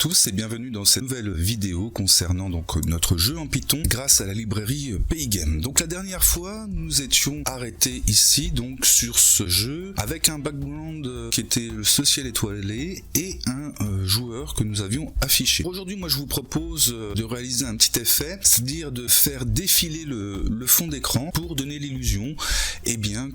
tous et bienvenue dans cette nouvelle vidéo concernant donc notre jeu en Python grâce à la librairie Pygame. Donc la dernière fois nous étions arrêtés ici donc sur ce jeu avec un background qui était ce ciel étoilé et un joueur que nous avions affiché. Aujourd'hui moi je vous propose de réaliser un petit effet, c'est-à-dire de faire défiler le fond d'écran pour donner l'illusion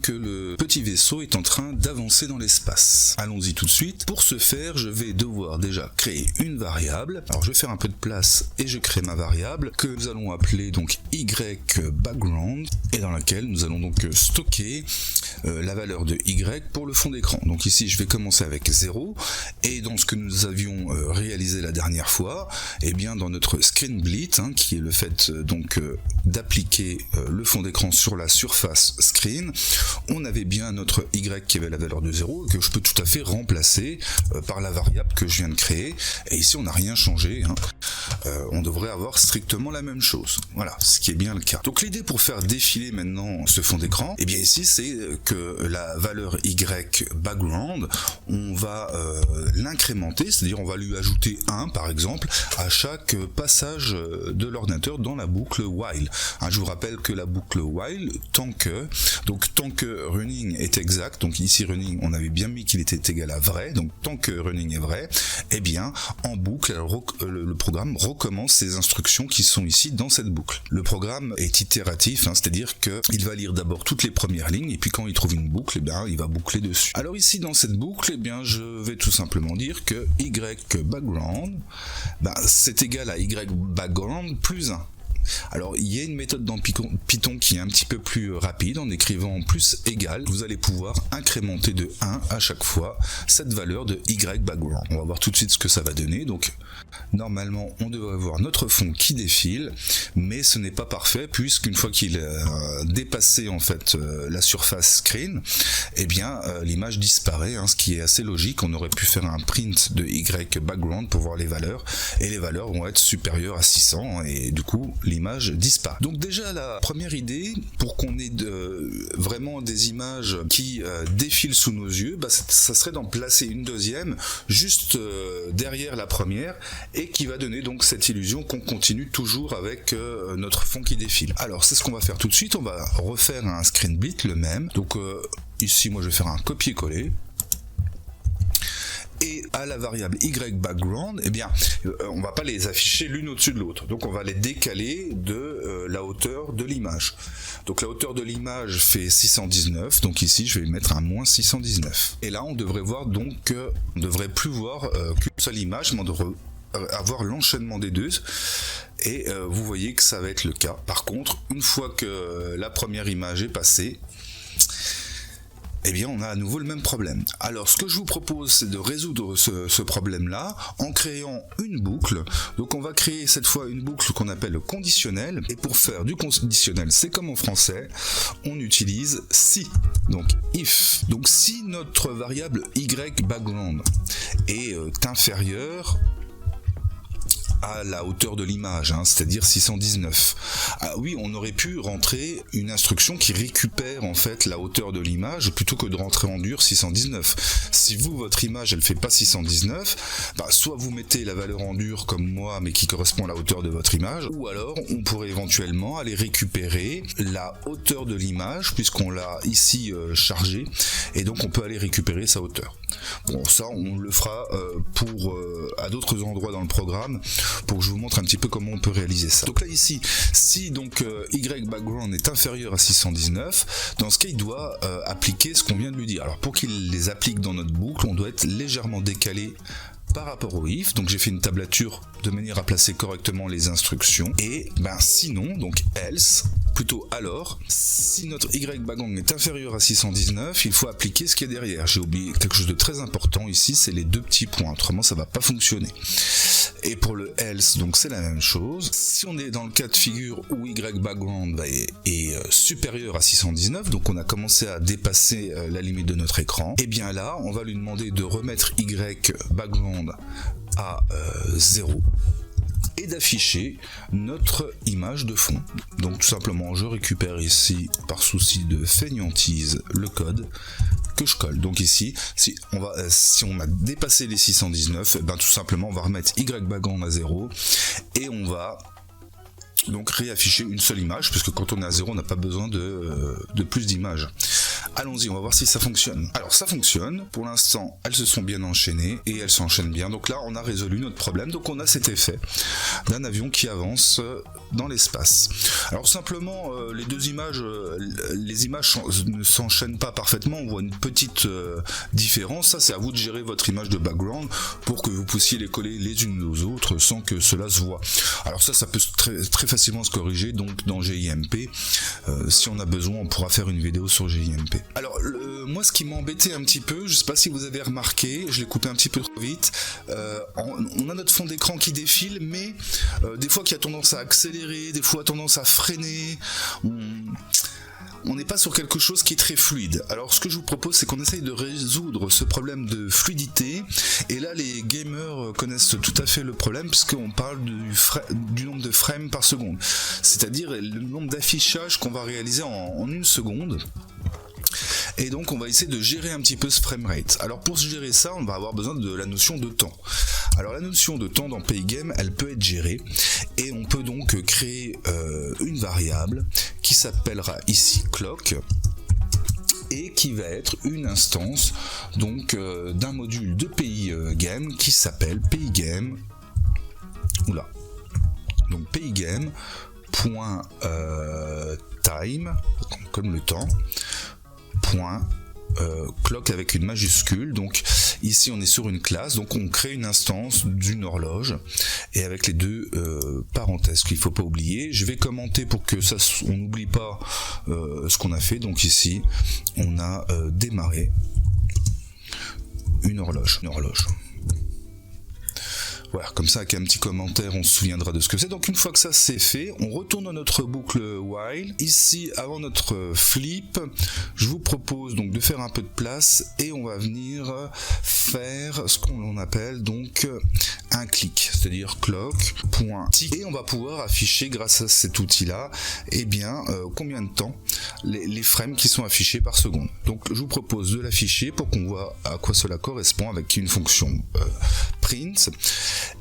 que le petit vaisseau est en train d'avancer dans l'espace. Allons-y tout de suite. Pour ce faire, je vais devoir déjà créer une variable. Alors je vais faire un peu de place et je crée ma variable que nous allons appeler donc yBackground et dans laquelle nous allons donc stocker la valeur de y pour le fond d'écran. Donc ici je vais commencer avec 0 et dans ce que nous avions réalisé la dernière fois, dans notre screenBlit qui est le fait donc d'appliquer le fond d'écran sur la surface screen, on avait bien notre y qui avait la valeur de 0 que je peux tout à fait remplacer par la variable que je viens de créer, et ici on n'a rien changé, on devrait avoir strictement la même chose, voilà, ce qui est bien le cas. Donc l'idée pour faire défiler maintenant ce fond d'écran, ici c'est que la valeur yBackground, on va l'incrémenter, c'est-à-dire on va lui ajouter 1 par exemple à chaque passage de l'ordinateur dans la boucle while. Je vous rappelle que la boucle while, tant que running est exact, donc ici running on avait bien mis qu'il était égal à vrai, donc tant que running est vrai, en boucle le programme recommence ses instructions qui sont ici dans cette boucle. Le programme est itératif, c'est-à-dire qu'il va lire d'abord toutes les premières lignes et puis quand il trouve une boucle, il va boucler dessus. Alors ici dans cette boucle, je vais tout simplement dire que yBackground c'est égal à yBackground plus 1. Alors il y a une méthode dans Python qui est un petit peu plus rapide, en écrivant plus égal, vous allez pouvoir incrémenter de 1 à chaque fois cette valeur de yBackground. On va voir tout de suite ce que ça va donner. Donc normalement on devrait avoir notre fond qui défile, mais ce n'est pas parfait puisqu'une fois qu'il a dépassé en fait la surface screen, l'image disparaît, ce qui est assez logique. On aurait pu faire un print de yBackground pour voir les valeurs, et les valeurs vont être supérieures à 600 et du coup l'image disparaît. Donc déjà la première idée pour qu'on ait vraiment des images qui défilent sous nos yeux, ça serait d'en placer une deuxième juste derrière la première et qui va donner donc cette illusion qu'on continue toujours avec notre fond qui défile. Alors c'est ce qu'on va faire tout de suite, on va refaire un screenBlit le même. Donc ici moi je vais faire un copier-coller. Et à la variable yBackground, on va pas les afficher l'une au-dessus de l'autre. Donc on va les décaler de la hauteur de l'image. Donc la hauteur de l'image fait 619, donc ici je vais mettre un moins 619. Et là on devrait voir donc, on devrait plus voir qu'une seule image, mais on devrait avoir l'enchaînement des deux. Et vous voyez que ça va être le cas. Par contre, une fois que la première image est passée, on a à nouveau le même problème. Alors ce que je vous propose, c'est de résoudre ce problème-là en créant une boucle. Donc on va créer cette fois une boucle qu'on appelle conditionnel, et pour faire du conditionnel, c'est comme en français, on utilise si, donc if. Donc si notre variable yBackground est inférieure à la hauteur de l'image, c'est-à-dire 619. Oui, on aurait pu rentrer une instruction qui récupère en fait la hauteur de l'image plutôt que de rentrer en dur 619. Si votre image elle fait pas 619, soit vous mettez la valeur en dur comme moi mais qui correspond à la hauteur de votre image, ou alors on pourrait éventuellement aller récupérer la hauteur de l'image puisqu'on l'a ici chargée, et donc on peut aller récupérer sa hauteur. Bon, ça on le fera à d'autres endroits dans le programme, pour que je vous montre un petit peu comment on peut réaliser ça. Donc là ici, si donc yBackground est inférieur à 619, dans ce cas il doit appliquer ce qu'on vient de lui dire. Alors pour qu'il les applique dans notre boucle, on doit être légèrement décalé par rapport au if, donc j'ai fait une tablature de manière à placer correctement les instructions, et sinon, donc else, plutôt alors, si notre yBackground est inférieur à 619, il faut appliquer ce qu'il y a derrière. J'ai oublié quelque chose de très important ici, c'est les deux petits points, autrement ça va pas fonctionner. Et pour le else, donc c'est la même chose. Si on est dans le cas de figure où yBackground est supérieur à 619, donc on a commencé à dépasser la limite de notre écran, là on va lui demander de remettre yBackground à 0. et d'afficher notre image de fond. Donc tout simplement je récupère ici par souci de fainéantise le code que je colle. Donc ici si on a dépassé les 619, ben tout simplement on va remettre YBackground à 0 et on va donc réafficher une seule image, puisque quand on est à 0 on n'a pas besoin de plus d'images. Allons-y, on va voir si ça fonctionne. Alors ça fonctionne, pour l'instant elles se sont bien enchaînées et elles s'enchaînent bien, donc là on a résolu notre problème, donc on a cet effet d'un avion qui avance dans l'espace. Alors simplement les deux images, les images ne s'enchaînent pas parfaitement, on voit une petite différence, ça c'est à vous de gérer votre image de background pour que vous puissiez les coller les unes aux autres sans que cela se voit. Alors ça peut très facilement se corriger donc dans GIMP, si on a besoin on pourra faire une vidéo sur GIMP. Alors moi ce qui m'a embêté un petit peu, je sais pas si vous avez remarqué, je l'ai coupé un petit peu trop vite, on a notre fond d'écran qui défile, mais des fois qui a tendance à accélérer, des fois tendance à freiner, on n'est pas sur quelque chose qui est très fluide. Alors ce que je vous propose c'est qu'on essaye de résoudre ce problème de fluidité, et là les gamers connaissent tout à fait le problème puisqu'on parle du nombre de frames par seconde, c'est-à-dire le nombre d'affichages qu'on va réaliser en une seconde. Et donc on va essayer de gérer un petit peu ce framerate. Alors pour gérer ça, on va avoir besoin de la notion de temps. Alors la notion de temps dans Pygame, elle peut être gérée, et on peut donc créer une variable qui s'appellera ici clock, et qui va être une instance donc d'un module de Pygame qui s'appelle Pygame. Oula. Donc Pygame.time, comme le temps. Clock avec une majuscule. Donc ici on est sur une classe, donc on crée une instance d'une horloge et avec les deux parenthèses qu'il ne faut pas oublier. Je vais commenter pour que ça on n'oublie pas ce qu'on a fait. Donc ici on a démarré une horloge. Voilà, comme ça avec un petit commentaire on se souviendra de ce que c'est. Donc une fois que ça c'est fait, on retourne dans notre boucle while. Ici avant notre flip, je vous propose donc de faire un peu de place et on va venir faire ce qu'on appelle donc un clic, c'est-à-dire clock.tick, et on va pouvoir afficher grâce à cet outil là combien de temps les frames qui sont affichés par seconde. Donc je vous propose de l'afficher pour qu'on voit à quoi cela correspond avec une fonction print.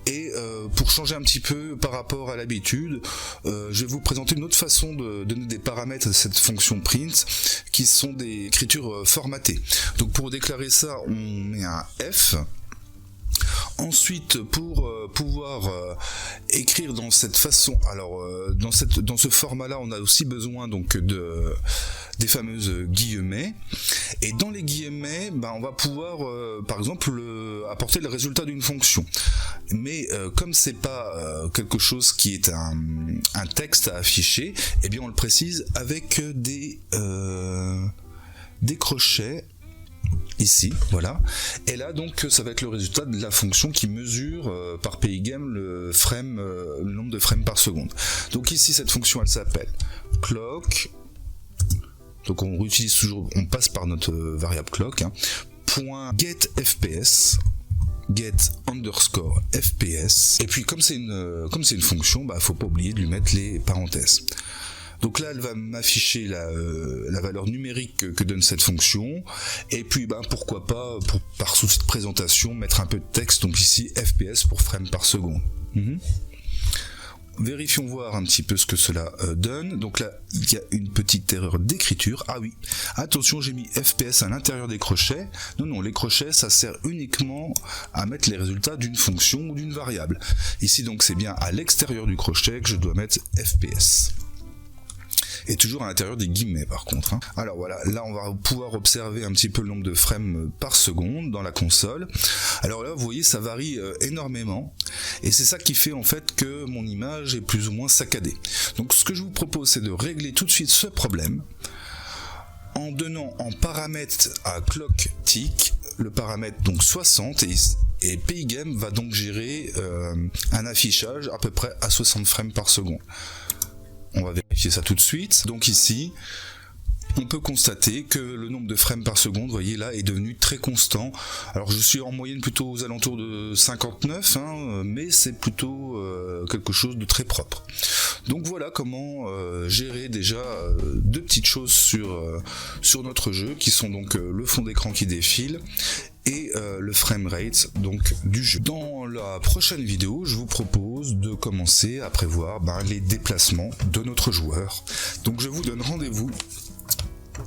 Et pour changer un petit peu par rapport à l'habitude, je vais vous présenter une autre façon de donner des paramètres à cette fonction print, qui sont des écritures formatées. Donc pour déclarer ça, on met un F. Ensuite, pour pouvoir écrire dans cette façon, alors dans ce format-là, on a aussi besoin donc des fameuses guillemets. Et dans les guillemets, on va pouvoir, par exemple, apporter le résultat d'une fonction. Mais comme c'est pas quelque chose qui est un texte à afficher, eh bien on le précise avec des crochets. Ici, voilà. Et là, donc, ça va être le résultat de la fonction qui mesure par Pygame le nombre de frames par seconde. Donc ici, cette fonction, elle s'appelle clock. Donc on utilise toujours, on passe par notre variable clock. .getFPS. Get_FPS. Et puis comme c'est une fonction, faut pas oublier de lui mettre les parenthèses. Donc là, elle va m'afficher la valeur numérique que donne cette fonction. Et puis, pourquoi pas, par souci de présentation, mettre un peu de texte. Donc ici, FPS pour frames par seconde. Vérifions voir un petit peu ce que cela donne. Donc là, il y a une petite erreur d'écriture. Ah oui, attention, j'ai mis FPS à l'intérieur des crochets. Non, les crochets, ça sert uniquement à mettre les résultats d'une fonction ou d'une variable. Ici, donc, c'est bien à l'extérieur du crochet que je dois mettre FPS. Et toujours à l'intérieur des guillemets par contre. Alors voilà, là on va pouvoir observer un petit peu le nombre de frames par seconde dans la console. Alors là vous voyez ça varie énormément, et c'est ça qui fait en fait que mon image est plus ou moins saccadée. Donc ce que je vous propose c'est de régler tout de suite ce problème en donnant en paramètre à clock tick le paramètre donc 60, et Pygame va donc gérer un affichage à peu près à 60 frames par seconde. On va vérifier ça tout de suite. Donc ici, on peut constater que le nombre de frames par seconde, vous voyez là, est devenu très constant. Alors je suis en moyenne plutôt aux alentours de 59, mais c'est plutôt quelque chose de très propre. Donc voilà comment gérer déjà deux petites choses sur notre jeu, qui sont donc le fond d'écran qui défile et le framerate donc du jeu. Dans la prochaine vidéo, je vous propose de commencer à prévoir les déplacements de notre joueur. Donc je vous donne rendez-vous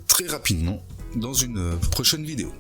très rapidement dans une prochaine vidéo.